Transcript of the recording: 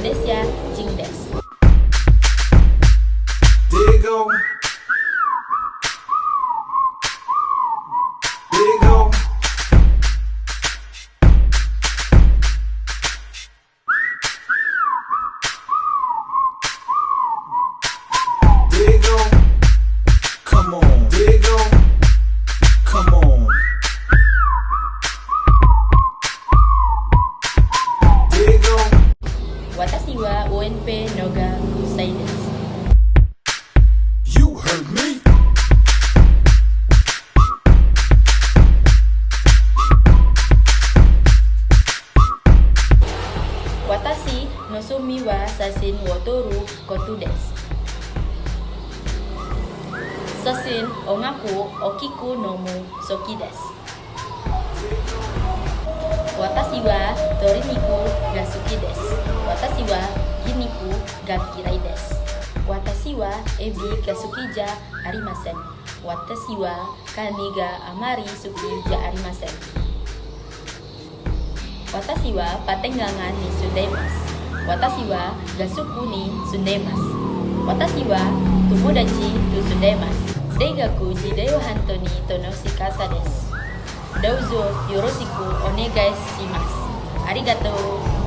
Indonesia Jing desu. Digo. Digo. Digo. Come on. Digo. Come on. Digo. Watashi wa UNP Noga Kusai desu. You heard me. Watashi no sumi wa sasin wo toru koto desu. Sasin ongaku okiku no mu soki desu. Watashi wa toriniku ga suki desu. Watashi wa hiniku ga kirai desu. Watashi wa ebi ga suki ja arimasen. Watashi wa kani ga amari suki ja arimasen. Watashi wa patengangan ni sundaimasu. Watashi wa ga suku ni sundaimasu. Watashi wa tomodachi to sundaimasu. Deigaku jidai wa hanto ni tono shikata desu. Douzo yoroshiku onegai shimasu. Arigatou.